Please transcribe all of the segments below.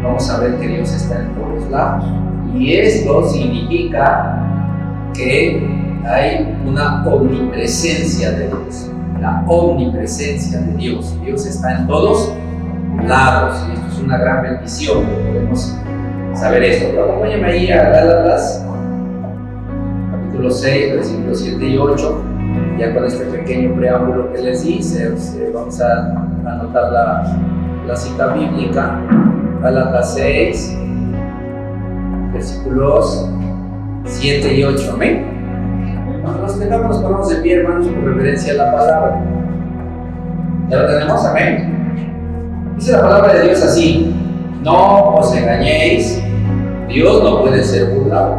vamos a ver que Dios está en todos lados. Y esto significa que hay una omnipresencia de Dios. La omnipresencia de Dios. Dios está en todos lados. Y esto es una gran bendición. Podemos saber esto. Pero acompáñame ahí a Gálatas, capítulo 6, versículos 7 y 8. Ya con este pequeño preámbulo que les hice, vamos a anotar la cita bíblica. Gálatas 6, versículos 7 y 8. Amén. Cuando nos ponemos de pie, hermanos, por referencia a la palabra. ¿Ya lo tenemos? Amén. Dice la palabra de Dios así: no os engañéis, Dios no puede ser burlado,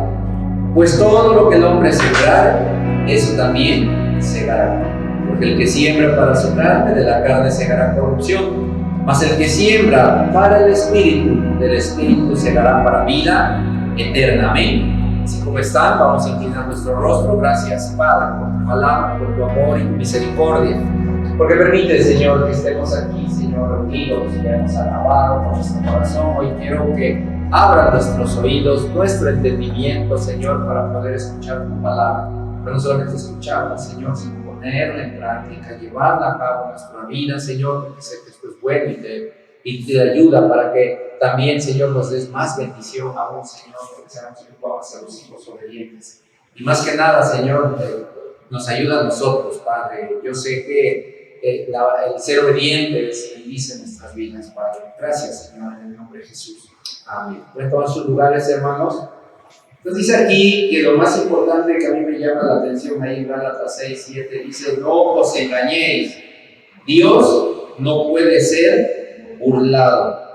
pues todo lo que el hombre sembrare, eso también segará. Porque el que siembra para su carne, de la carne segará corrupción, mas el que siembra para el Espíritu, del Espíritu segará para vida eterna. Amén. Así como están, vamos a inclinar nuestro rostro. Gracias, Padre, por tu palabra, por tu amor y tu misericordia, porque permite, Señor, que estemos aquí, Señor, reunidos, que hemos alabado con nuestro corazón. Hoy quiero que abra nuestros oídos, nuestro entendimiento, Señor, para poder escuchar tu palabra. Pero no solamente escucharla, Señor, sino ponerla en práctica, llevarla a cabo en nuestra vida, Señor, porque sé que esto es bueno y te ayuda para que también, Señor, nos des más bendición aún, Señor, porque sabemos que vamos a ser los hijos obedientes. Y más que nada, Señor, nos ayuda a nosotros, Padre. Yo sé que el ser obedientes bendice nuestras vidas, Padre. Gracias, Señor, en el nombre de Jesús. Amén. Pueden tomar sus lugares, hermanos. Entonces dice aquí que lo más importante que a mí me llama la atención ahí en Gálatas 6, 7, dice: no os engañéis, Dios no puede ser burlado.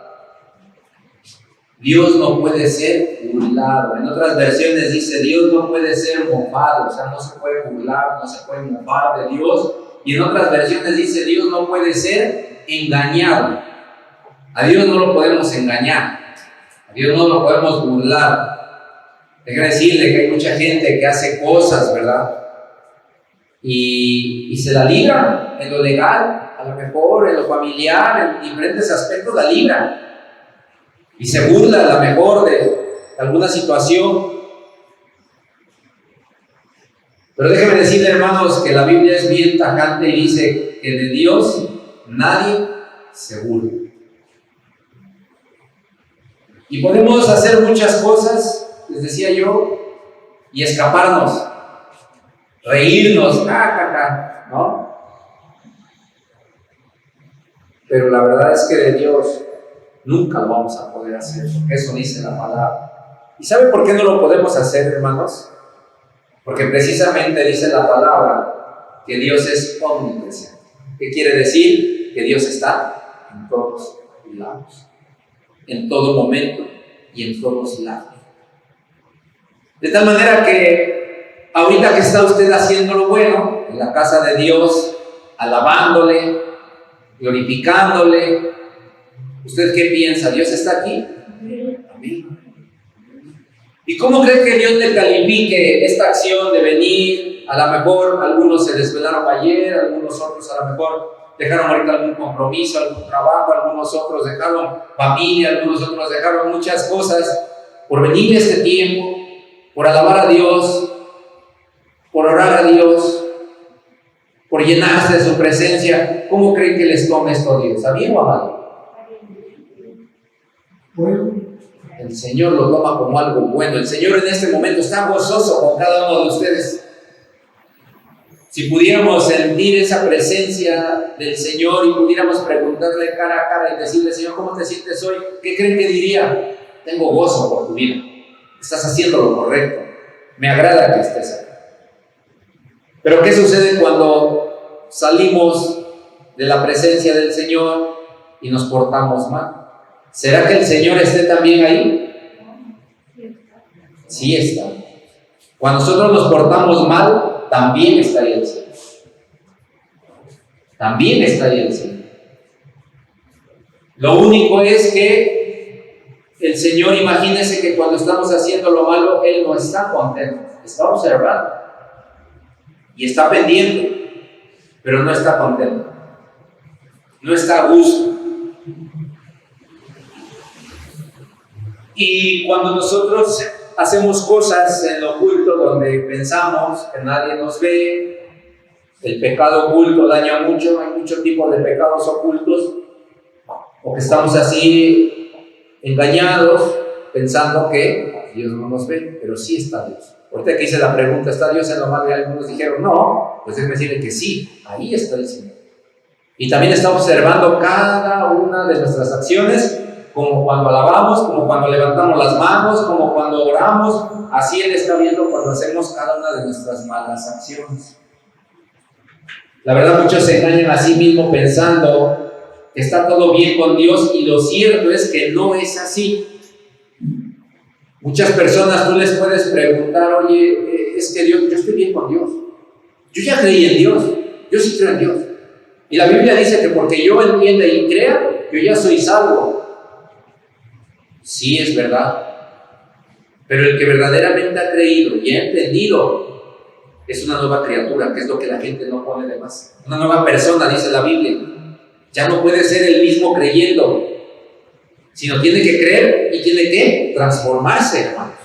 Dios no puede ser burlado. En otras versiones dice: Dios no puede ser mofado, o sea, no se puede burlar, no se puede mofar de Dios. Y en otras versiones dice: Dios no puede ser engañado. A Dios no lo podemos engañar, a Dios no lo podemos burlar. Déjame decirle que hay mucha gente que hace cosas, ¿verdad? Y se la libra en lo legal, a lo mejor en lo familiar, en diferentes aspectos la libra. Y se burla a lo mejor de alguna situación. Pero déjenme decirle, hermanos, que la Biblia es bien tajante y dice que de Dios nadie se burla. Y podemos hacer muchas cosas, les decía yo, y escaparnos, reírnos, ¿no? Pero la verdad es que de Dios nunca lo vamos a poder hacer, porque eso dice la palabra. ¿Y sabe por qué no lo podemos hacer, hermanos? Porque precisamente dice la palabra que Dios es omnipresente. ¿Qué quiere decir? Que Dios está en todos lados, en todo momento y en todos lados. De tal manera que ahorita que está usted haciendo lo bueno en la casa de Dios, alabándole, glorificándole, ¿usted qué piensa? ¿Dios está aquí? Amén. ¿Y cómo cree que Dios le califique esta acción de venir? A lo mejor algunos se desvelaron ayer, algunos otros a lo mejor dejaron ahorita algún compromiso, algún trabajo, algunos otros dejaron familia, algunos otros dejaron muchas cosas por venir este tiempo, por alabar a Dios, por orar a Dios, por llenarse de su presencia. ¿Cómo creen que les tome esto a Dios? ¿Está bien o mal? Bueno, el Señor lo toma como algo bueno. El Señor en este momento está gozoso con cada uno de ustedes. Si pudiéramos sentir esa presencia del Señor y pudiéramos preguntarle cara a cara y decirle: Señor, ¿cómo te sientes hoy? ¿Qué creen que diría? Tengo gozo por tu vida. Estás haciendo lo correcto. Me agrada que estés aquí. Pero ¿qué sucede cuando salimos de la presencia del Señor y nos portamos mal? ¿Será que el Señor esté también ahí? Sí está. Cuando nosotros nos portamos mal, también está ahí el Señor. También está ahí el Señor. Lo único es que el Señor, imagínese que cuando estamos haciendo lo malo, Él no está contento, está observando y está pendiente, pero no está contento, no está a gusto. Y cuando nosotros hacemos cosas en lo oculto donde pensamos que nadie nos ve, el pecado oculto daña mucho, hay muchos tipos de pecados ocultos, o que estamos así engañados pensando que Dios no nos ve, pero sí está Dios. Ahorita que hice la pregunta, ¿está Dios en lo malo? Y algunos dijeron no, pues déjeme decirle que sí, ahí está el Señor. Y también está observando cada una de nuestras acciones, como cuando alabamos, como cuando levantamos las manos, como cuando oramos, así Él está viendo cuando hacemos cada una de nuestras malas acciones. La verdad, muchos se engañan a sí mismos pensando que está todo bien con Dios, y lo cierto es que no es así. Muchas personas tú les puedes preguntar, oye, es que Dios, yo estoy bien con Dios, yo ya creí en Dios, yo sí creo en Dios. Y la Biblia dice que porque yo entienda y crea, yo ya soy salvo. Sí, es verdad. Pero el que verdaderamente ha creído y ha entendido es una nueva criatura, que es lo que la gente no pone de más. Una nueva persona, dice la Biblia. Ya no puede ser el mismo creyendo, sino tiene que creer y tiene que transformarse, hermanos.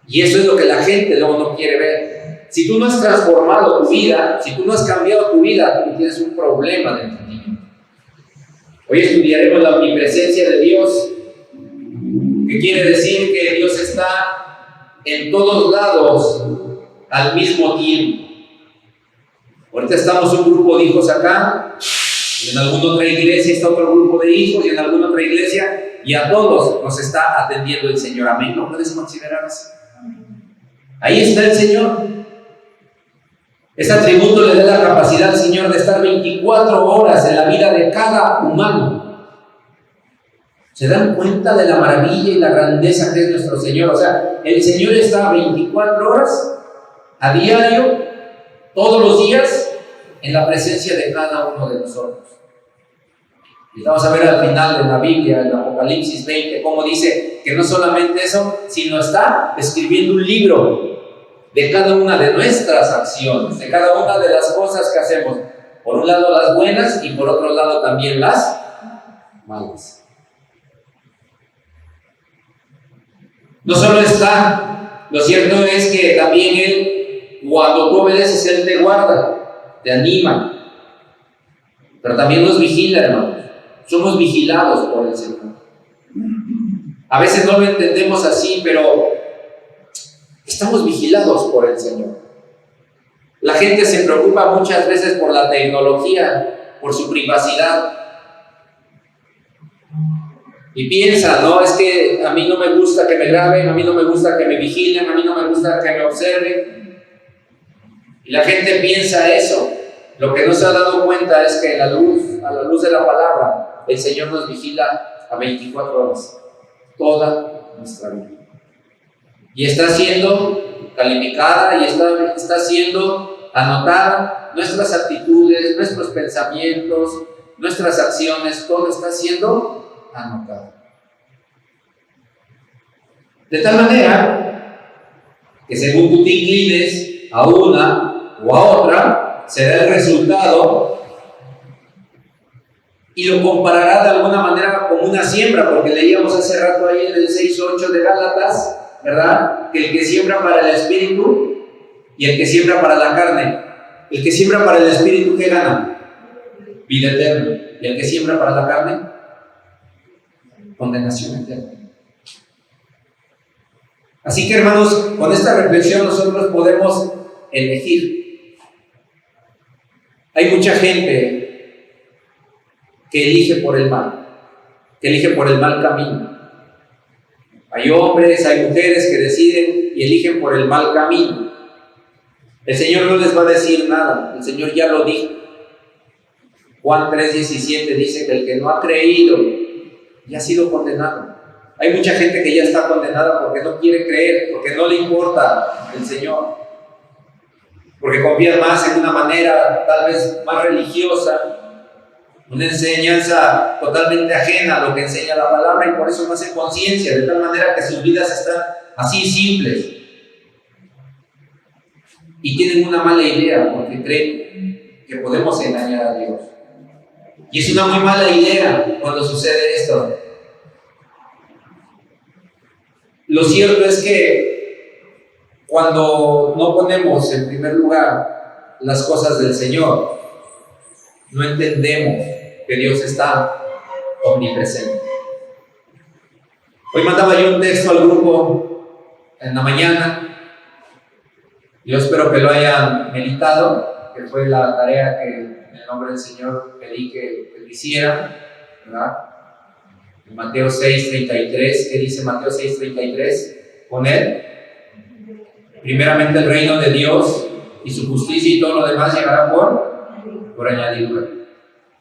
Y eso es lo que la gente luego no quiere ver. Si tú no has transformado tu vida, si tú no has cambiado tu vida, tú tienes un problema de entendimiento. Hoy estudiaremos la omnipresencia de Dios, que quiere decir que Dios está en todos lados al mismo tiempo. Ahorita estamos un grupo de hijos acá, en alguna otra iglesia está otro grupo de hijos, y en alguna otra iglesia, y a todos nos está atendiendo el Señor. Amén. ¿Lo puedes considerar así? Ahí está el Señor. Ese atributo le da la capacidad al Señor de estar 24 horas en la vida de cada humano. ¿Se dan cuenta de la maravilla y la grandeza que es nuestro Señor? O sea, el Señor está 24 horas a diario, todos los días, en la presencia de cada uno de nosotros. Y vamos a ver al final de la Biblia, en Apocalipsis 20, cómo dice que no solamente eso, sino está escribiendo un libro de cada una de nuestras acciones, de cada una de las cosas que hacemos. Por un lado las buenas y por otro lado también las malas. No solo está, lo cierto es que también Él, cuando tú obedeces, Él te guarda, te anima, pero también nos vigila, hermanos. Somos vigilados por el Señor. A veces no lo entendemos así, pero estamos vigilados por el Señor. La gente se preocupa muchas veces por la tecnología, por su privacidad. Y piensa, no, es que a mí no me gusta que me graben, a mí no me gusta que me vigilen, a mí no me gusta que me observen. Y la gente piensa eso. Lo que no se ha dado cuenta es que a la luz de la palabra, el Señor nos vigila a 24 horas, toda nuestra vida. Y está siendo calificada y está siendo anotada nuestras actitudes, nuestros pensamientos, nuestras acciones, todo está siendo anotado. De tal manera que según tú te inclines a una o a otra, será el resultado, y lo comparará de alguna manera con una siembra, porque leíamos hace rato ahí en el 6:8 de Gálatas, ¿verdad? Que el que siembra para el espíritu y el que siembra para la carne. El que siembra para el espíritu, ¿qué gana? Vida eterna. Y el que siembra para la carne, condenación eterna. Así que, hermanos, con esta reflexión nosotros podemos elegir. Hay mucha gente que elige por el mal, que elige por el mal camino. Hay hombres, hay mujeres que deciden y eligen por el mal camino. El Señor no les va a decir nada, el Señor ya lo dijo. Juan 3:17 dice que el que no ha creído ya ha sido condenado. Hay mucha gente que ya está condenada porque no quiere creer, porque no le importa el Señor, porque confía más en una manera tal vez más religiosa, una enseñanza totalmente ajena a lo que enseña la palabra, y por eso no hacen conciencia, de tal manera que sus vidas están así simples y tienen una mala idea porque creen que podemos engañar a Dios. Y es una muy mala idea cuando sucede esto. lo cierto es que cuando no ponemos en primer lugar las cosas del Señor, no entendemos que Dios está omnipresente. Hoy mandaba yo un texto al grupo en la mañana. Yo espero que lo hayan meditado, que fue la tarea que en el nombre del Señor pedí que lo hicieran, ¿verdad? En Mateo 6:33, ¿qué dice Mateo 6:33? Poner primeramente el reino de Dios y su justicia, y todo lo demás llegará por añadidura.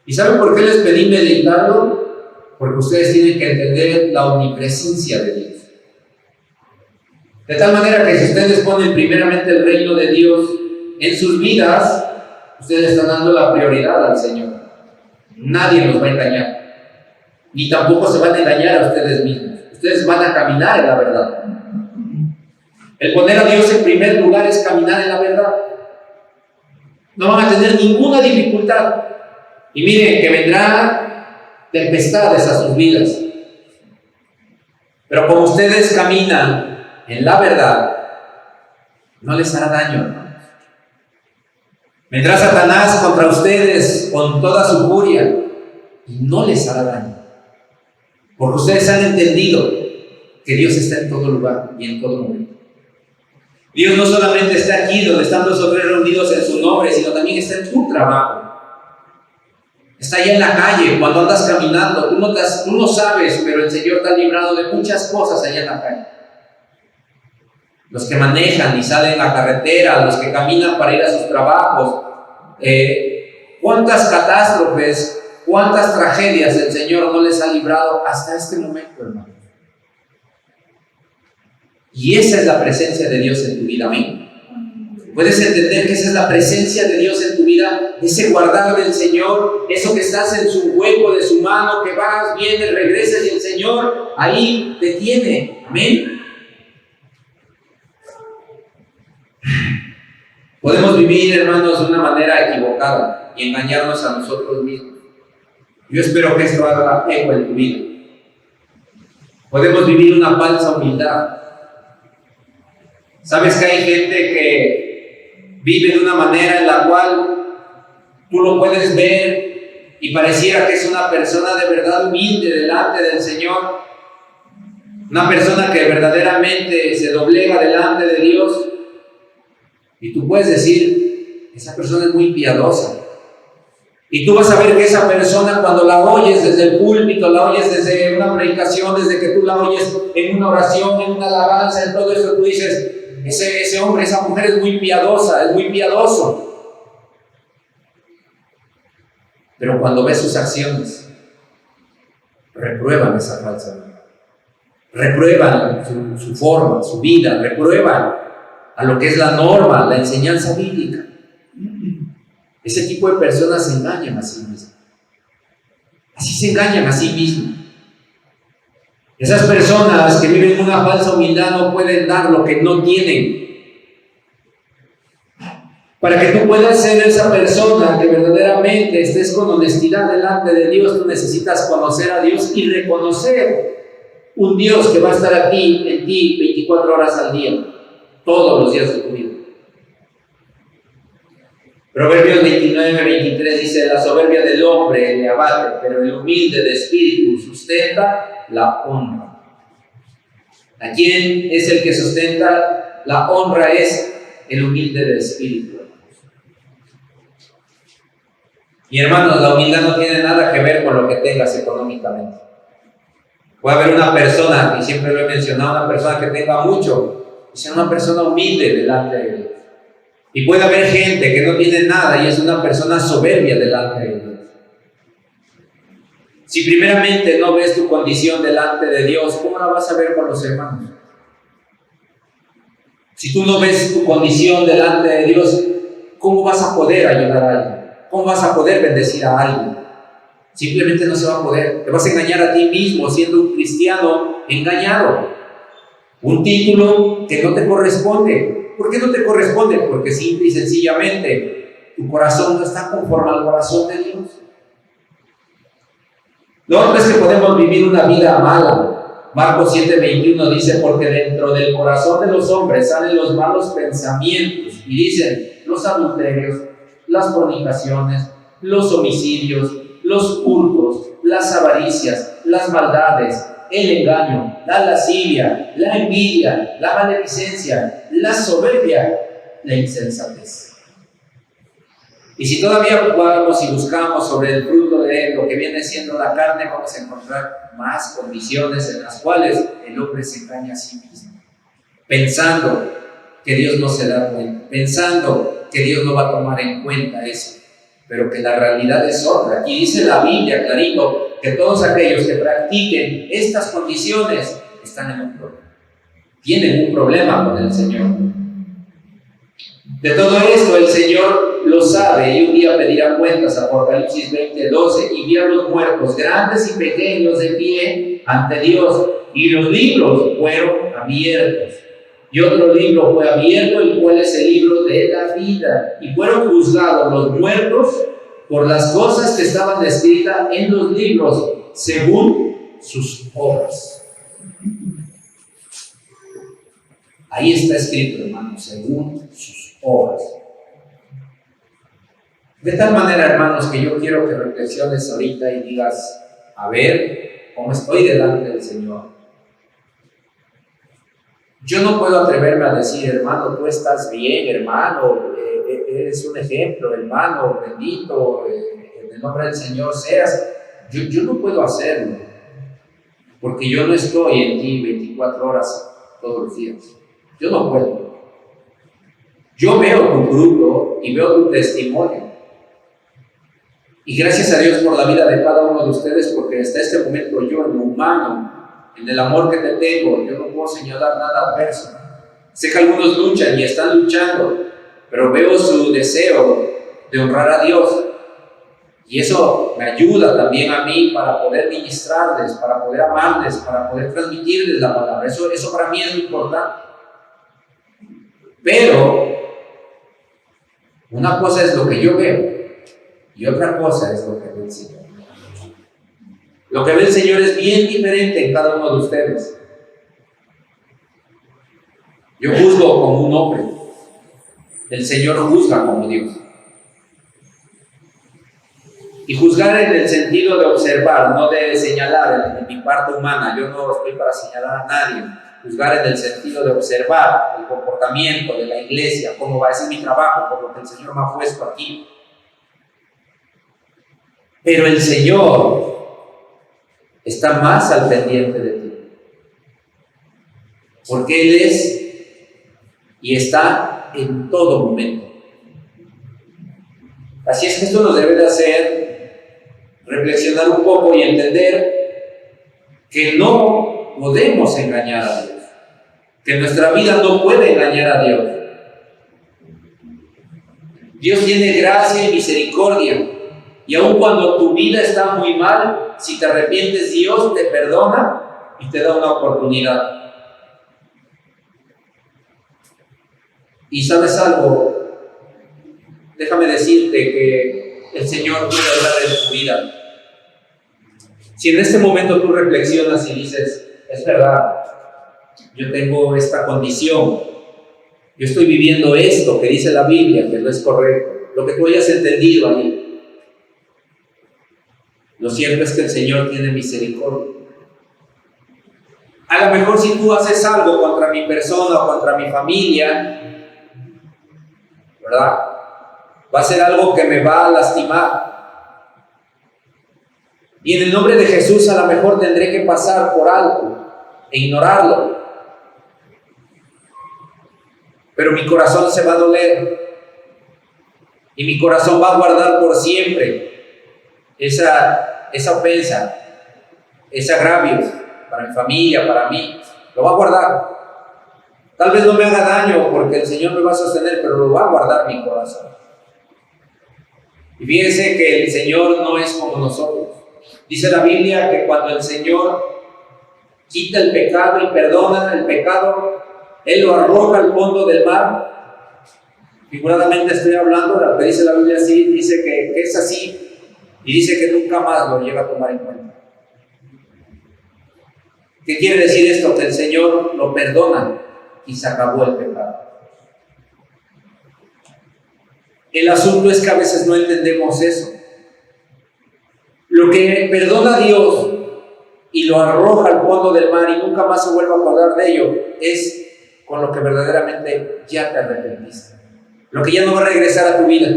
¿Y saben por qué les pedí meditarlo? Porque ustedes tienen que entender la omnipresencia de Dios. De tal manera que si ustedes ponen primeramente el reino de Dios en sus vidas, ustedes están dando la prioridad al Señor. Nadie los va a engañar, ni tampoco se van a engañar a ustedes mismos. Ustedes van a caminar en la verdad. El poner a Dios en primer lugar es caminar en la verdad. No van a tener ninguna dificultad. Y miren que vendrán tempestades a sus vidas. Pero como ustedes caminan en la verdad, no les hará daño, hermanos. Vendrá Satanás contra ustedes con toda su furia y no les hará daño. Porque ustedes han entendido que Dios está en todo lugar y en todo momento. Dios no solamente está aquí donde están nosotros reunidos en su nombre, sino también está en tu trabajo. Está allá en la calle, cuando andas caminando. Tú no sabes, pero el Señor te ha librado de muchas cosas allá en la calle. Los que manejan y salen a la carretera, los que caminan para ir a sus trabajos. ¿Cuántas catástrofes, cuántas tragedias el Señor no les ha librado hasta este momento, hermano? Y esa es la presencia de Dios en tu vida, amén. Puedes entender que esa es la presencia de Dios en tu vida, ese guardar del Señor, eso que estás en su hueco de su mano, que vas, vienes, regresas y el Señor ahí te tiene, amén. Podemos vivir, hermanos, de una manera equivocada y engañarnos a nosotros mismos. Yo espero que esto haga eco en tu vida. Podemos vivir una falsa humildad. Sabes que hay gente que vive de una manera en la cual tú lo puedes ver y pareciera que es una persona de verdad humilde delante del Señor, una persona que verdaderamente se doblega delante de Dios, y tú puedes decir, esa persona es muy piadosa. Y tú vas a ver que esa persona, cuando la oyes desde el púlpito, la oyes desde una predicación, desde que tú la oyes en una oración, en una alabanza, en todo eso, tú dices, ese hombre, esa mujer es muy piadosa, es muy piadoso. Pero cuando ves sus acciones, reprueban esa falsa vida. Reprueban su forma, su vida, reprueban a lo que es la norma, la enseñanza bíblica. Ese tipo de personas se engañan a sí mismas. Así se engañan a sí mismos. Esas personas que viven una falsa humildad no pueden dar lo que no tienen. Para que tú puedas ser esa persona que verdaderamente estés con honestidad delante de Dios, tú necesitas conocer a Dios y reconocer un Dios que va a estar aquí en ti 24 horas al día, todos los días de tu vida. Proverbios 29:23 dice, la soberbia del hombre le abate, pero el humilde de espíritu sustenta la honra. ¿A quién es el que sustenta la honra? Es el humilde de espíritu. Y hermanos, la humildad no tiene nada que ver con lo que tengas económicamente. Puede haber una persona, y siempre lo he mencionado, una persona que tenga mucho, y sea una persona humilde delante de Dios. Y puede haber gente que no tiene nada y es una persona soberbia delante de Dios. Si primeramente no ves tu condición delante de Dios, ¿cómo la vas a ver con los hermanos? Si tú no ves tu condición delante de Dios, ¿cómo vas a poder ayudar a alguien? ¿Cómo vas a poder bendecir a alguien? Simplemente no se va a poder. Te vas a engañar a ti mismo siendo un cristiano engañado. Un título que no te corresponde. ¿Por qué no te corresponde? Porque simple y sencillamente tu corazón no está conforme al corazón de Dios. Lo otro es que podemos vivir una vida mala, Marcos 7:21 dice, porque dentro del corazón de los hombres salen los malos pensamientos, y dicen, los adulterios, las fornicaciones, los homicidios, los hurtos, las avaricias, las maldades, el engaño, la lascivia, la envidia, la maledicencia, la soberbia, la insensatez. Y si todavía jugamos y buscamos sobre el fruto de lo que viene siendo la carne, vamos a encontrar más condiciones en las cuales el hombre se engaña a sí mismo, pensando que Dios no se da cuenta, pensando que Dios no va a tomar en cuenta eso, pero que la realidad es otra. Aquí dice la Biblia clarito que todos aquellos que practiquen estas condiciones están en un problema, tienen un problema con el Señor. De todo esto el Señor lo sabe y un día pedirá cuentas, Apocalipsis 20:12, y vio a los muertos, grandes y pequeños, de pie ante Dios, y los libros fueron abiertos. Y otro libro fue abierto, el cual es el libro de la vida, y fueron juzgados los muertos por las cosas que estaban escritas en los libros, según sus obras. Ahí está escrito, hermanos, según sus obras. De tal manera, hermanos, que yo quiero que reflexiones ahorita y digas, a ver, ¿cómo estoy delante del Señor? Yo no puedo atreverme a decir, hermano, tú estás bien, hermano, eres un ejemplo, hermano, bendito, en el nombre del Señor seas. Yo no puedo hacerlo, porque yo no estoy en ti 24 horas todos los días. Yo no puedo. Yo veo tu fruto y veo tu testimonio. Y gracias a Dios por la vida de cada uno de ustedes, porque hasta este momento yo en lo humano, en el amor que te tengo, yo no puedo señalar nada adverso. Sé que algunos luchan y están luchando, pero veo su deseo de honrar a Dios. Y eso me ayuda también a mí para poder ministrarles, para poder amarles, para poder transmitirles la palabra. Eso para mí es muy importante. Pero una cosa es lo que yo veo y otra cosa es lo que ve el Señor. Lo que ve el Señor es bien diferente en cada uno de ustedes. Yo juzgo como un hombre, el Señor juzga como Dios. Y juzgar en el sentido de observar, no de señalar en mi parte humana. Yo no estoy para señalar a nadie. Juzgar en el sentido de observar el comportamiento de la iglesia, cómo va a ser mi trabajo, por lo que el Señor me ha puesto aquí. Pero el Señor está más al pendiente de ti, porque Él es y está en todo momento. Así es que esto nos debe de hacer reflexionar un poco y entender que no podemos engañar a Dios, que nuestra vida no puede engañar a Dios. Dios tiene gracia y misericordia, y aun cuando tu vida está muy mal, si te arrepientes, Dios te perdona y te da una oportunidad. Y ¿sabes algo? Déjame decirte que el Señor quiere hablar de tu vida. Si en este momento tú reflexionas y dices, es verdad, yo tengo esta condición, yo estoy viviendo esto que dice la Biblia, que no es correcto, lo que tú hayas entendido ahí. Lo cierto es que el Señor tiene misericordia. A lo mejor si tú haces algo contra mi persona o contra mi familia, ¿verdad? Va a ser algo que me va a lastimar. Y en el nombre de Jesús a lo mejor tendré que pasar por alto e ignorarlo. Pero mi corazón se va a doler. Y mi corazón va a guardar por siempre esa ofensa, ese agravio para mi familia, para mí. Lo va a guardar. Tal vez no me haga daño porque el Señor me va a sostener, pero lo va a guardar mi corazón. Y fíjense que el Señor no es como nosotros. Dice la Biblia que cuando el Señor quita el pecado y perdona el pecado, Él lo arroja al fondo del mar. Figuradamente estoy hablando, lo que dice la Biblia así, dice que es así, y dice que nunca más lo llega a tomar en cuenta. ¿Qué quiere decir esto? Que el Señor lo perdona y se acabó el pecado. El asunto es que a veces no entendemos eso. Lo que perdona Dios y lo arroja al fondo del mar y nunca más se vuelve a acordar de ello es con lo que verdaderamente ya te arrepentiste. Lo que ya no va a regresar a tu vida.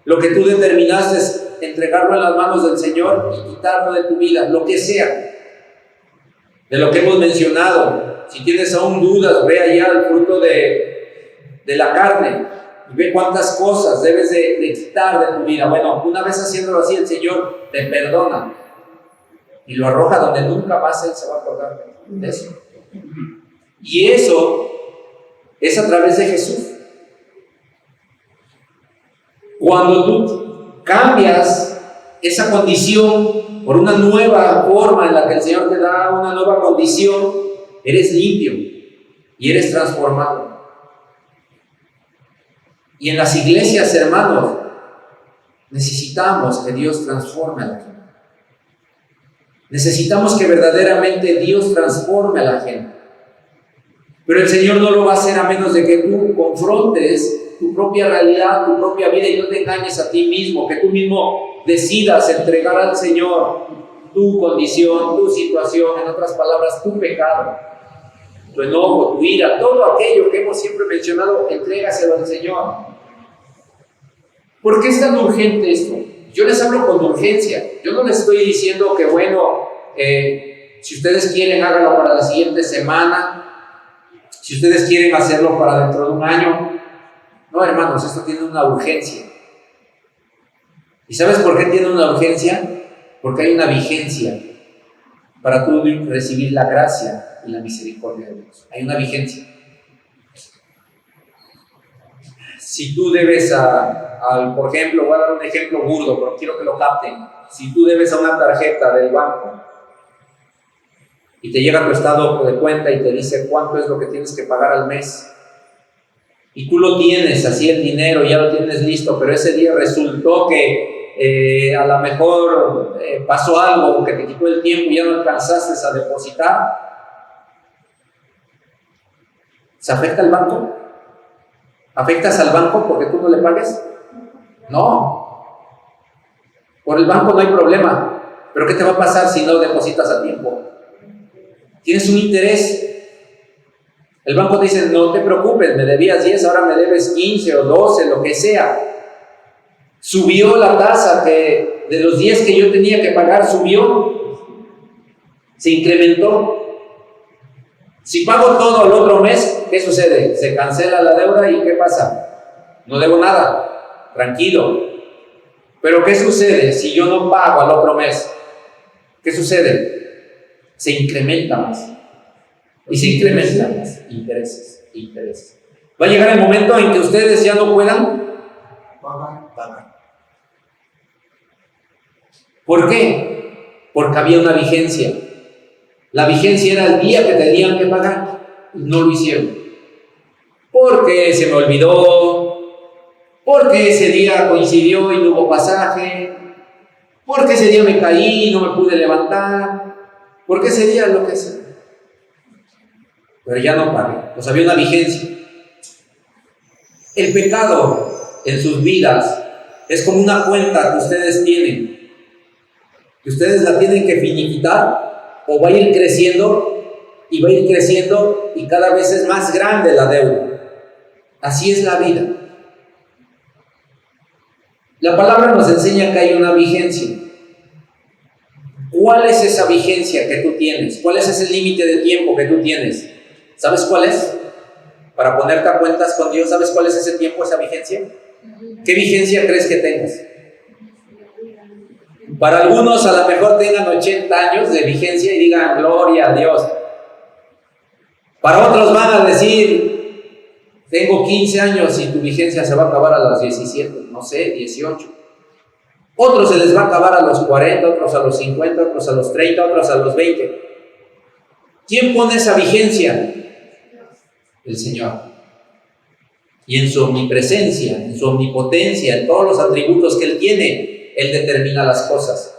Lo que tú determinaste es entregarlo en las manos del Señor y quitarlo de tu vida, lo que sea. De lo que hemos mencionado, si tienes aún dudas, ve allá el fruto de la carne y ve cuántas cosas debes de quitar de tu vida. Bueno, una vez haciéndolo así, el Señor te perdona y lo arroja donde nunca más Él se va a acordar de eso. Y eso es a través de Jesús. Cuando tú cambias esa condición por una nueva forma en la que el Señor te da una nueva condición, eres limpio y eres transformado. Y en las iglesias, hermanos, necesitamos que Dios transforme a la gente. Necesitamos que verdaderamente Dios transforme a la gente. Pero el Señor no lo va a hacer a menos de que tú confrontes tu propia realidad, tu propia vida y no te engañes a ti mismo, que tú mismo decidas entregar al Señor tu condición, tu situación, en otras palabras, tu pecado, tu enojo, tu ira, todo aquello que hemos siempre mencionado, entrégaselo al Señor. ¿Por qué es tan urgente esto? Yo les hablo con urgencia. Yo no les estoy diciendo que, bueno, si ustedes quieren, háganlo para la siguiente semana. Si ustedes quieren hacerlo para dentro de un año. No, hermanos, esto tiene una urgencia. ¿Y sabes por qué tiene una urgencia? Porque hay una vigencia para tú recibir la gracia y la misericordia de Dios. Hay una vigencia. Si tú debes por ejemplo, voy a dar un ejemplo burdo, pero quiero que lo capten. Si tú debes a una tarjeta del banco y te llega tu estado de cuenta y te dice cuánto es lo que tienes que pagar al mes, y tú lo tienes, así el dinero, ya lo tienes listo, pero ese día resultó que a lo mejor pasó algo que te quitó el tiempo y ya no alcanzaste a depositar, ¿se afecta al banco? ¿Afectas al banco porque tú no le pagues? No. Por el banco no hay problema, pero ¿qué te va a pasar si no depositas a tiempo? Tienes un interés. El banco te dice, no te preocupes, me debías 10, ahora me debes 15 o 12, lo que sea. Subió la tasa que de los 10 que yo tenía que pagar, subió. Se incrementó. Si pago todo el otro mes, ¿qué sucede? Se cancela la deuda y ¿qué pasa? No debo nada, tranquilo. Pero ¿qué sucede si yo no pago al otro mes? ¿Qué sucede? Se incrementa más. Y se incrementan más intereses. Va a llegar el momento en que ustedes ya no puedan pagar. ¿Por qué? Porque había una vigencia. La vigencia era el día que tenían que pagar y no lo hicieron. Porque se me olvidó, porque ese día coincidió y no hubo pasaje, porque ese día me caí y no me pude levantar, porque ese día lo que sea. Pero ya no pagué, pues había una vigencia. El pecado en sus vidas es como una cuenta que ustedes tienen, que ustedes la tienen que finiquitar, o va a ir creciendo y va a ir creciendo y cada vez es más grande la deuda. Así es la vida. La palabra nos enseña que hay una vigencia. ¿Cuál es esa vigencia que tú tienes? ¿Cuál es ese límite de tiempo que tú tienes? ¿Sabes cuál es? Para ponerte a cuentas con Dios, ¿sabes cuál es ese tiempo, esa vigencia? ¿Qué vigencia crees que tengas? Para algunos a lo mejor tengan 80 años de vigencia y digan gloria a Dios. Para otros van a decir, tengo 15 años y tu vigencia se va a acabar a los 17, no sé, 18. Otros se les va a acabar a los 40, otros a los 50, otros a los 30, otros a los 20. ¿Quién pone esa vigencia? El Señor. Y en su omnipresencia, en su omnipotencia, en todos los atributos que Él tiene, Él determina las cosas.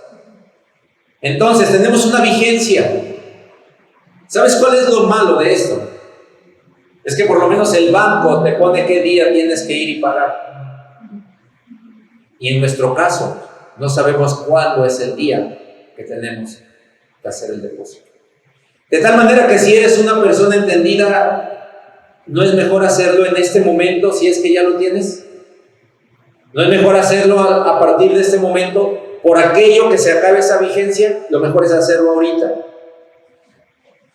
Entonces tenemos una vigencia. ¿Sabes cuál es lo malo de esto? Es que por lo menos el banco te pone qué día tienes que ir y pagar. Y en nuestro caso, no sabemos cuándo es el día que tenemos que hacer el depósito. De tal manera que si eres una persona entendida, ¿no es mejor hacerlo en este momento si es que ya lo tienes? ¿No es mejor hacerlo a partir de este momento por aquello que se acabe esa vigencia? Lo mejor es hacerlo ahorita.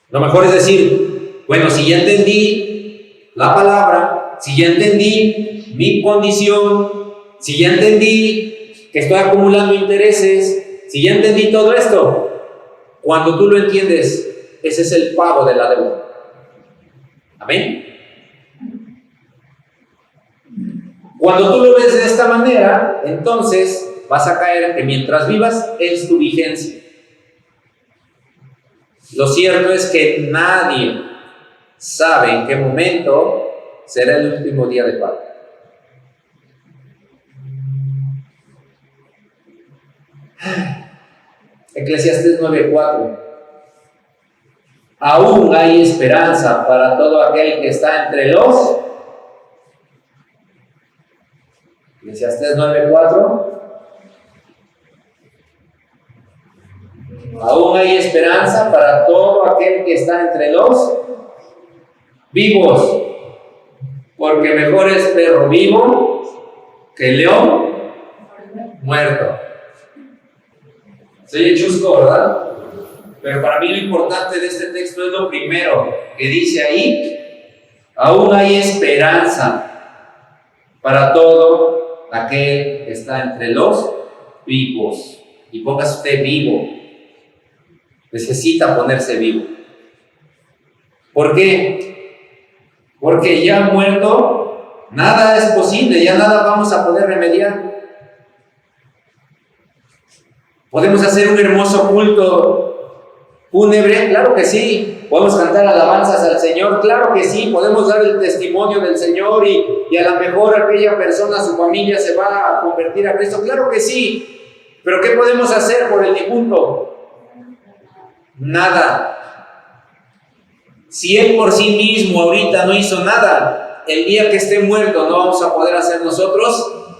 Lo mejor es decir, bueno, si ya entendí la palabra, si ya entendí mi condición, si ya entendí que estoy acumulando intereses, si ya entendí todo esto, cuando tú lo entiendes, ese es el pago de la deuda. Amén. Cuando tú lo ves de esta manera, entonces vas a caer que mientras vivas es tu vigencia. Lo cierto es que nadie sabe en qué momento será el último día de pago. Eclesiastés 9:4. Aún hay esperanza para todo aquel que está entre los... Eclesiastés 9:4. Aún hay esperanza para todo aquel que está entre los vivos, porque mejor es perro vivo que león muerto. Se oye chusco, ¿verdad? Pero para mí lo importante de este texto es lo primero que dice ahí: aún hay esperanza para todo aquel que está entre los vivos. Y póngase usted vivo. Necesita ponerse vivo. ¿Por qué? Porque ya muerto, nada es posible, ya nada vamos a poder remediar. ¿Podemos hacer un hermoso culto fúnebre? Claro que sí. ¿Podemos cantar alabanzas al Señor? Claro que sí. ¿Podemos dar el testimonio del Señor y a lo mejor aquella persona, su familia, se va a convertir a Cristo? Claro que sí. ¿Pero qué podemos hacer por el difunto? Nada. Si Él por sí mismo ahorita no hizo nada, el día que esté muerto, ¿no vamos a poder hacer nosotros?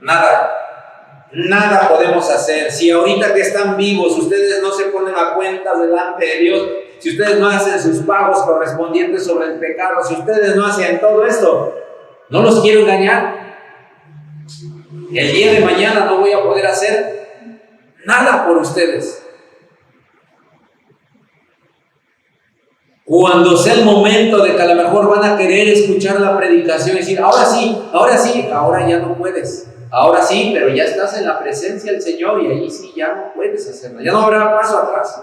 Nada podemos hacer. Si ahorita que están vivos ustedes no se ponen a cuentas delante de Dios, si ustedes no hacen sus pagos correspondientes sobre el pecado, si ustedes no hacen todo esto, no los quiero engañar. El día de mañana no voy a poder hacer nada por ustedes. Cuando sea el momento de que a lo mejor van a querer escuchar la predicación y decir, ahora sí, ahora ya no puedes. Ahora sí, pero ya estás en la presencia del Señor y ahí sí ya no puedes hacerlo. Ya no habrá paso atrás.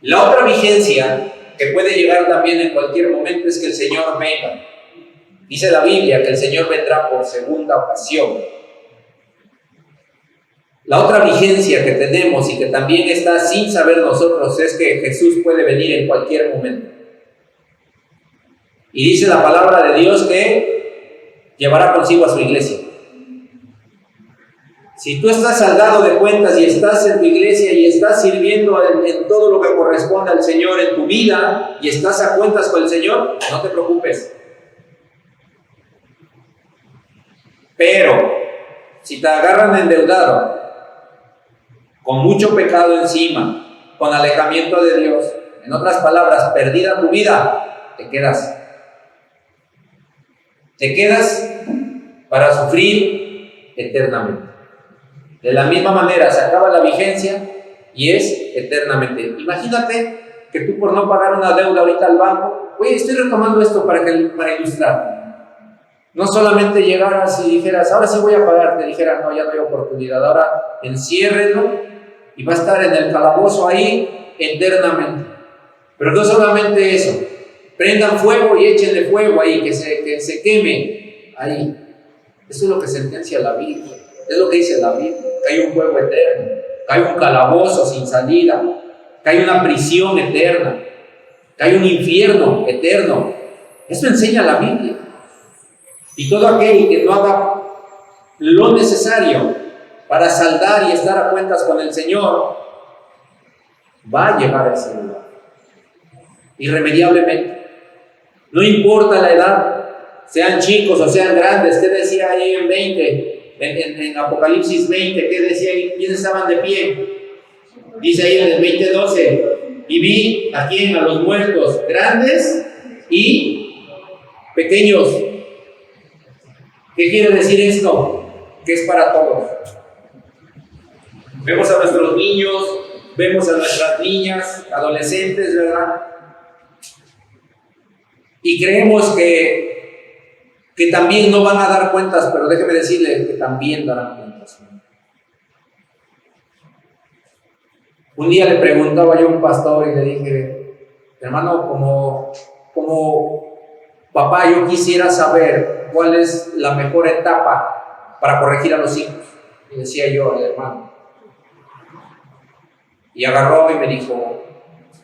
La otra vigencia que puede llegar también en cualquier momento es que el Señor venga. Dice la Biblia que el Señor vendrá por segunda ocasión. La otra vigencia que tenemos y que también está sin saber nosotros es que Jesús puede venir en cualquier momento. Y dice la palabra de Dios que llevará consigo a su iglesia. Si tú estás saldado de cuentas y estás en tu iglesia y estás sirviendo en todo lo que corresponde al Señor en tu vida y estás a cuentas con el Señor, no te preocupes. Pero si te agarran endeudado, con mucho pecado encima, con alejamiento de Dios, en otras palabras, perdida tu vida, te quedas para sufrir eternamente. De la misma manera, se acaba la vigencia y es eternamente. Imagínate que tú por no pagar una deuda ahorita al banco, oye, estoy retomando esto para ilustrar. No solamente llegaras y dijeras, ahora sí voy a pagar, te dijeran, no, ya no hay oportunidad, ahora enciérrenlo y va a estar en el calabozo ahí eternamente. Pero no solamente eso, prendan fuego y échenle fuego ahí, que se queme ahí. Eso es lo que sentencia la Biblia, es lo que dice la Biblia, que hay un fuego eterno, que hay un calabozo sin salida, que hay una prisión eterna, que hay un infierno eterno. Eso enseña la Biblia. Y todo aquel que no haga lo necesario para saldar y estar a cuentas con el Señor, va a llegar a ese lugar, irremediablemente. No importa la edad, sean chicos o sean grandes. ¿Qué decía ahí en 20? En Apocalipsis 20, ¿qué decía ahí? ¿Quiénes estaban de pie? Dice ahí en el 20:12, y vi a quién, a los muertos, grandes y pequeños. ¿Qué quiere decir esto? Que es para todos. Vemos a nuestros niños, vemos a nuestras niñas, adolescentes, ¿verdad? Y creemos que también no van a dar cuentas, pero déjeme decirle que también darán cuentas. Un día le preguntaba yo a un pastor y le dije, hermano, como papá, yo quisiera saber cuál es la mejor etapa para corregir a los hijos. Y decía yo al hermano. Y agarró y me dijo,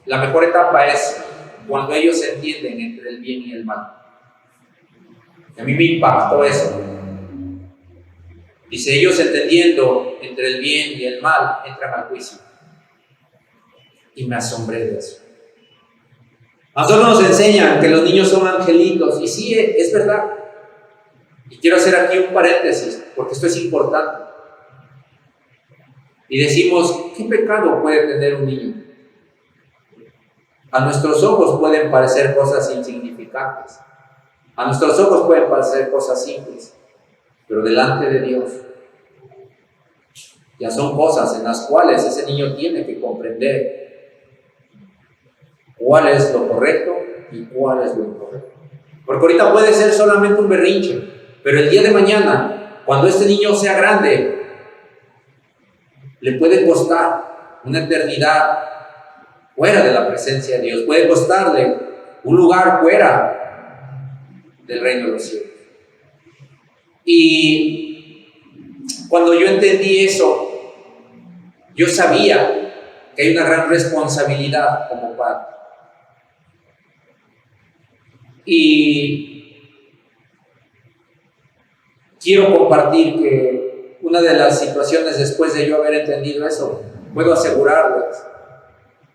la mejor etapa es cuando ellos se entienden entre el bien y el mal. Y a mí me impactó eso. Dice, ellos entendiendo entre el bien y el mal, entran al juicio. Y me asombré de eso. A nosotros nos enseñan que los niños son angelitos, y sí, es verdad. Y quiero hacer aquí un paréntesis, porque esto es importante. Y decimos, ¿qué pecado puede tener un niño? A nuestros ojos pueden parecer cosas insignificantes. A nuestros ojos pueden parecer cosas simples. Pero delante de Dios, ya son cosas en las cuales ese niño tiene que comprender cuál es lo correcto y cuál es lo incorrecto. Porque ahorita puede ser solamente un berrinche, pero el día de mañana, cuando este niño sea grande, le puede costar una eternidad fuera de la presencia de Dios, puede costarle un lugar fuera del reino de los cielos. Y cuando yo entendí eso, yo sabía que hay una gran responsabilidad como padre. Y quiero compartir que una de las situaciones después de yo haber entendido eso, puedo asegurarles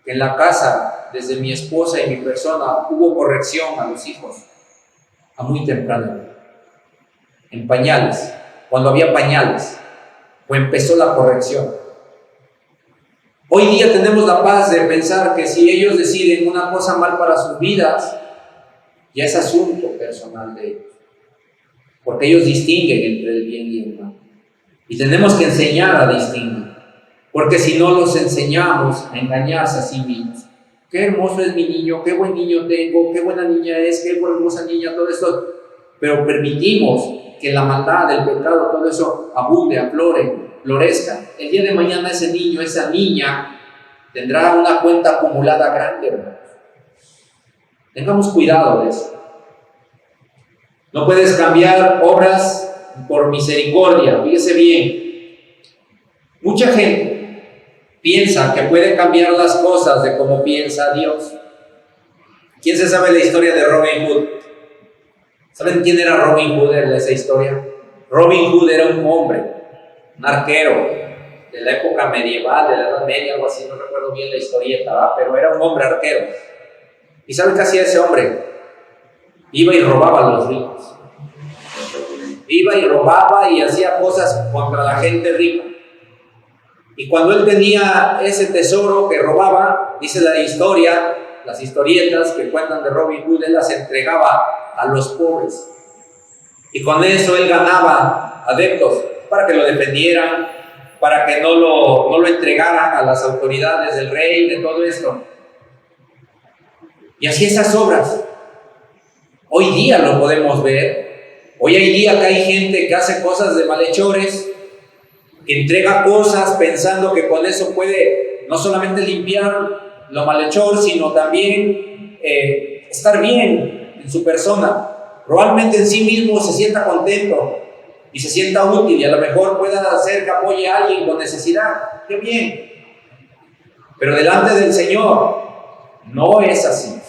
que en la casa, desde mi esposa y mi persona, hubo corrección a los hijos a muy temprana edad. En pañales, cuando había pañales, pues empezó la corrección. Hoy día tenemos la paz de pensar que si ellos deciden una cosa mal para sus vidas, ya es asunto personal de ellos, porque ellos distinguen entre el bien y el mal. Y tenemos que enseñar a distinguir, porque si no los enseñamos a engañarse a sí mismos. Qué hermoso es mi niño, qué buen niño tengo, qué buena niña es, qué hermosa niña, todo esto. Pero permitimos que la maldad, el pecado, todo eso abunde, aflore, florezca. El día de mañana ese niño, esa niña, tendrá una cuenta acumulada grande, hermanos. Tengamos cuidado de eso. No puedes cambiar obras por misericordia. Fíjese bien. Mucha gente piensa que puede cambiar las cosas de como piensa Dios. ¿Quién se sabe la historia de Robin Hood? ¿Saben quién era Robin Hood en esa historia? Robin Hood era un hombre, un arquero de la época medieval, de la Edad Media, algo así, no recuerdo bien la historieta, ¿verdad? Pero era un hombre arquero. ¿Y saben qué hacía ese hombre? Iba y robaba a los ricos. Iba y robaba y hacía cosas contra la gente rica. Y cuando él tenía ese tesoro que robaba, dice la historia, las historietas que cuentan de Robin Hood, él las entregaba a los pobres. Y con eso él ganaba adeptos para que lo defendieran, para que no lo entregaran a las autoridades del rey, de todo esto. Y así esas obras. Hoy día lo podemos ver. Hoy hay día que hay gente que hace cosas de malhechores, que entrega cosas pensando que con eso puede no solamente limpiar lo malhechor, sino también estar bien en su persona. Probablemente en sí mismo se sienta contento y se sienta útil y a lo mejor pueda hacer que apoye a alguien con necesidad. ¡Qué bien! Pero delante del Señor no es así.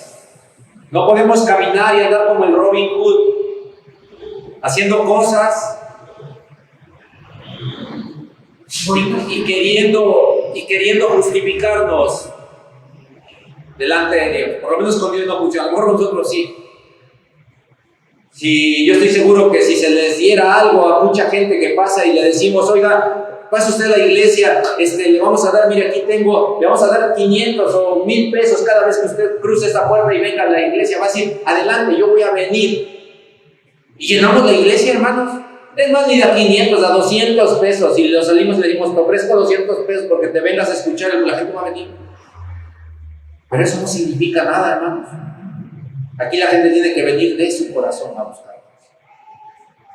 No podemos caminar y andar como el Robin Hood, haciendo cosas y queriendo justificarnos delante de Dios. Por lo menos con Dios no funciona, a lo mejor con nosotros sí. Si yo estoy seguro que si se les diera algo a mucha gente que pasa y le decimos, oiga, pase usted a la iglesia, le vamos a dar, mire, aquí tengo, le vamos a dar 500 o 1000 pesos cada vez que usted cruce esta puerta y venga a la iglesia, va a decir, adelante, yo voy a venir. Y llenamos la iglesia, hermanos. Es más, ni de a 500, a 200 pesos. Y los salimos y le dimos, te ofrezco 200 pesos porque te vengas a escuchar y la gente va a venir. Pero eso no significa nada, hermanos. Aquí la gente tiene que venir de su corazón a buscar.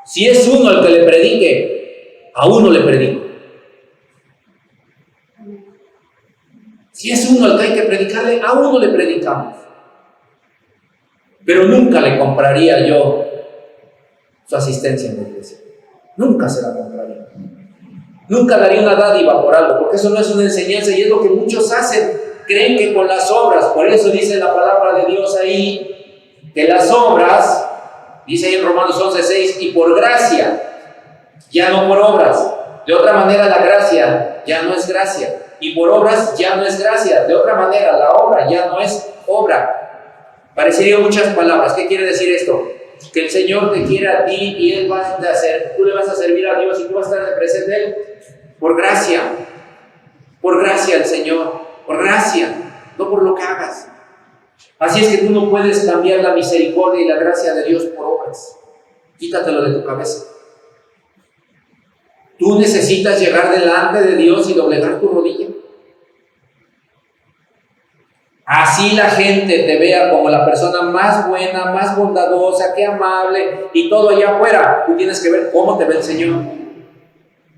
Si es uno el que le predique, a uno le predico. Si es uno el que hay que predicarle, a uno le predicamos. Pero nunca le compraría yo su asistencia en la iglesia. Nunca se la compraría. Nunca daría una dádiva por algo, porque eso no es una enseñanza y es lo que muchos hacen. Creen que con las obras, por eso dice la palabra de Dios ahí, que las obras, dice ahí en Romanos 11:6, y por gracia, ya no por obras. De otra manera la gracia ya no es gracia, y por obras ya no es gracia. De otra manera la obra ya no es obra. Parecerían muchas palabras. ¿Qué quiere decir esto? Que el Señor te quiere a ti y Él va a hacer, tú le vas a servir a Dios y tú vas a estar de presente de Él por gracia el Señor, por gracia, no por lo que hagas. Así es que tú no puedes cambiar la misericordia y la gracia de Dios por obras. Quítatelo de tu cabeza. Tú necesitas llegar delante de Dios y doblegar tu rodilla. Así la gente te vea como la persona más buena, más bondadosa, que amable y todo allá afuera. Tú tienes que ver cómo te ve el Señor.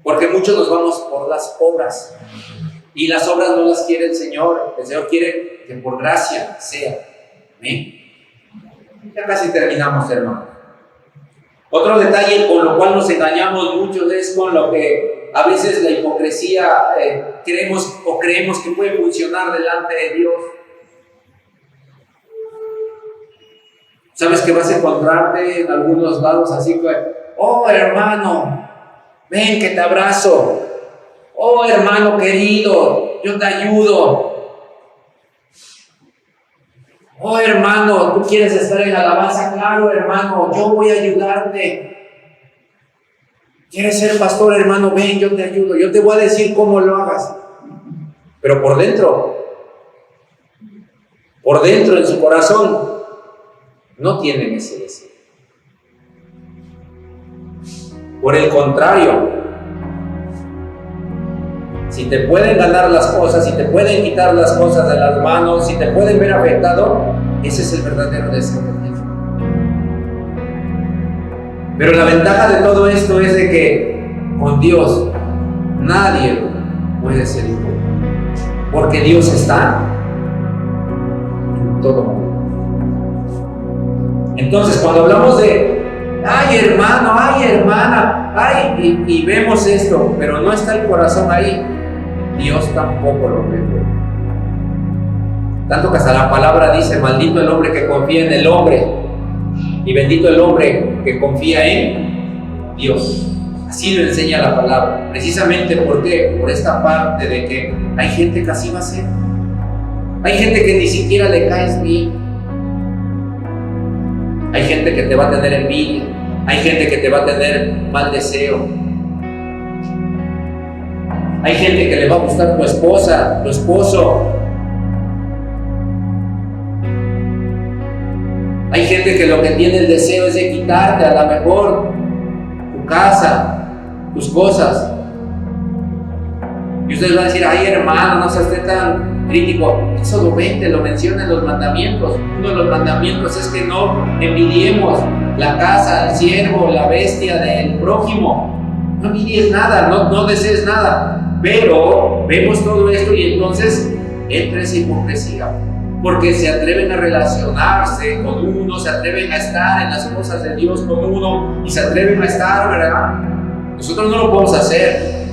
Porque muchos nos vamos por las obras. Y las obras no las quiere el Señor. El Señor quiere que por gracia sea. ¿Amén? Ya casi terminamos, hermano. Otro detalle con lo cual nos engañamos muchos es con lo que a veces la hipocresía creemos que puede funcionar delante de Dios. ¿Sabes que vas a encontrarte en algunos lados así que, oh hermano, ven que te abrazo, oh hermano querido, yo te ayudo, oh hermano, tú quieres estar en alabanza, claro hermano, yo voy a ayudarte, quieres ser pastor hermano, ven, yo te ayudo, yo te voy a decir cómo lo hagas, pero por dentro en su corazón, no tienen ese deseo. Por el contrario, si te pueden ganar las cosas, si te pueden quitar las cosas de las manos, si te pueden ver afectado, ese es el verdadero deseo de Dios. Pero la ventaja de todo esto es de que con Dios nadie puede ser igual, porque Dios está en todo momento. Entonces, cuando hablamos de, ay hermano, ay hermana, ay, y vemos esto, pero no está el corazón ahí, Dios tampoco lo ve. Tanto que hasta la palabra dice, maldito el hombre que confía en el hombre, y bendito el hombre que confía en Dios. Así lo enseña la palabra. Precisamente, ¿por qué? Por esta parte de que hay gente que así va a ser. Hay gente que ni siquiera le caes bien. Hay gente que te va a tener envidia. Hay gente que te va a tener mal deseo. Hay gente que le va a gustar tu esposa, tu esposo. Hay gente que lo que tiene el deseo es de quitarte a lo mejor tu casa, tus cosas. Y ustedes van a decir, ay hermano, no seas tan crítico. Éxodo 20 lo menciona en los mandamientos. Uno de los mandamientos es que no envidiemos la casa, el siervo, la bestia del prójimo. No envidies nada, no desees nada. Pero vemos todo esto y entonces entra esa hipocresía. Porque se atreven a relacionarse con uno, se atreven a estar en las cosas de Dios con uno y se atreven a estar, ¿verdad? Nosotros no lo podemos hacer.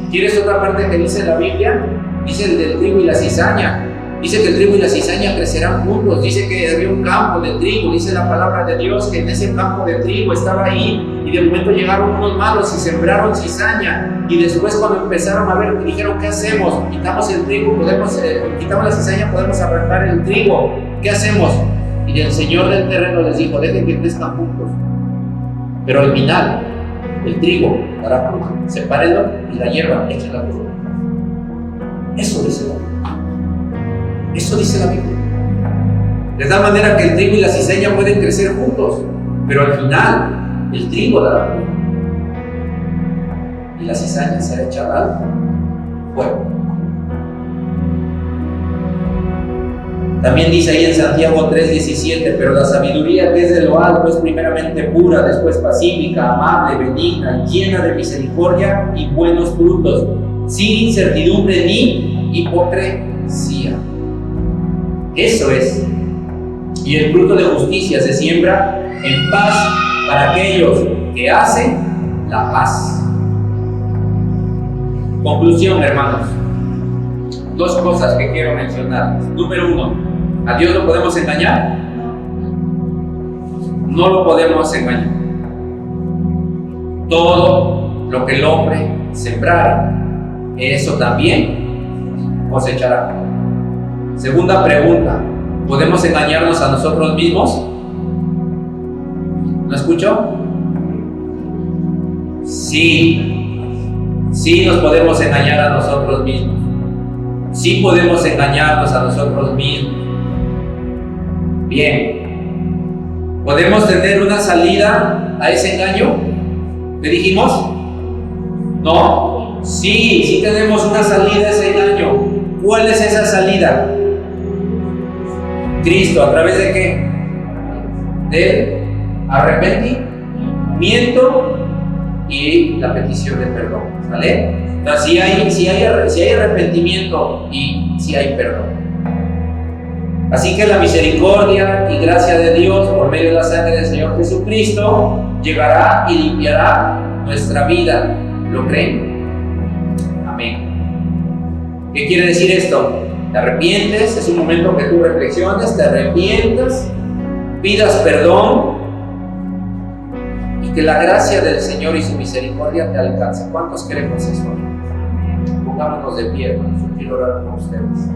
¿Quieres otra parte que dice la Biblia? Dice el del trigo y la cizaña. Dice que el trigo y la cizaña crecerán juntos. Dice que había un campo de trigo. Dice la palabra de Dios que en ese campo de trigo estaba ahí. Y de momento llegaron unos malos y sembraron cizaña. Y después cuando empezaron a ver, dijeron, ¿qué hacemos? Quitamos el trigo, quitamos la cizaña, podemos arrancar el trigo. ¿Qué hacemos? Y el Señor del terreno les dijo, dejen que crezcan juntos. Pero al final, el trigo dará fruto. Sepárenlo y la hierba échenla por uno. Eso dice la Biblia. Eso dice la Biblia. De tal manera que el trigo y la cizaña pueden crecer juntos, pero al final el trigo dará fruto y la cizaña será echada al fuego. También dice ahí en Santiago 3:17, pero la sabiduría que es de lo alto es primeramente pura, después pacífica, amable, benigna, llena de misericordia y buenos frutos, sin incertidumbre ni hipocresía. Eso es. Y el fruto de justicia se siembra en paz para aquellos que hacen la paz. Conclusión, hermanos. Dos cosas que quiero mencionar. Número uno, ¿a Dios lo podemos engañar? No lo podemos engañar. Todo lo que el hombre sembrare, eso también cosechará. Segunda pregunta, ¿podemos engañarnos a nosotros mismos? ¿No escucho? Sí nos podemos engañar a nosotros mismos. Sí podemos engañarnos a nosotros mismos. Bien. ¿Podemos tener una salida a ese engaño? ¿Le dijimos? ¿No? Sí tenemos una salida a ese engaño. ¿Cuál es esa salida? Cristo, ¿a través de qué? Del arrepentimiento y la petición de perdón, ¿vale? Entonces, si hay arrepentimiento y si hay perdón. Así que la misericordia y gracia de Dios por medio de la sangre del Señor Jesucristo llegará y limpiará nuestra vida. ¿Lo creen? Amén. ¿Qué quiere decir esto? Te arrepientes, es un momento que tú reflexiones, te arrepientas, pidas perdón y que la gracia del Señor y su misericordia te alcance. ¿Cuántos queremos eso? Pongámonos de pie, hermanos. Yo quiero orar con ustedes.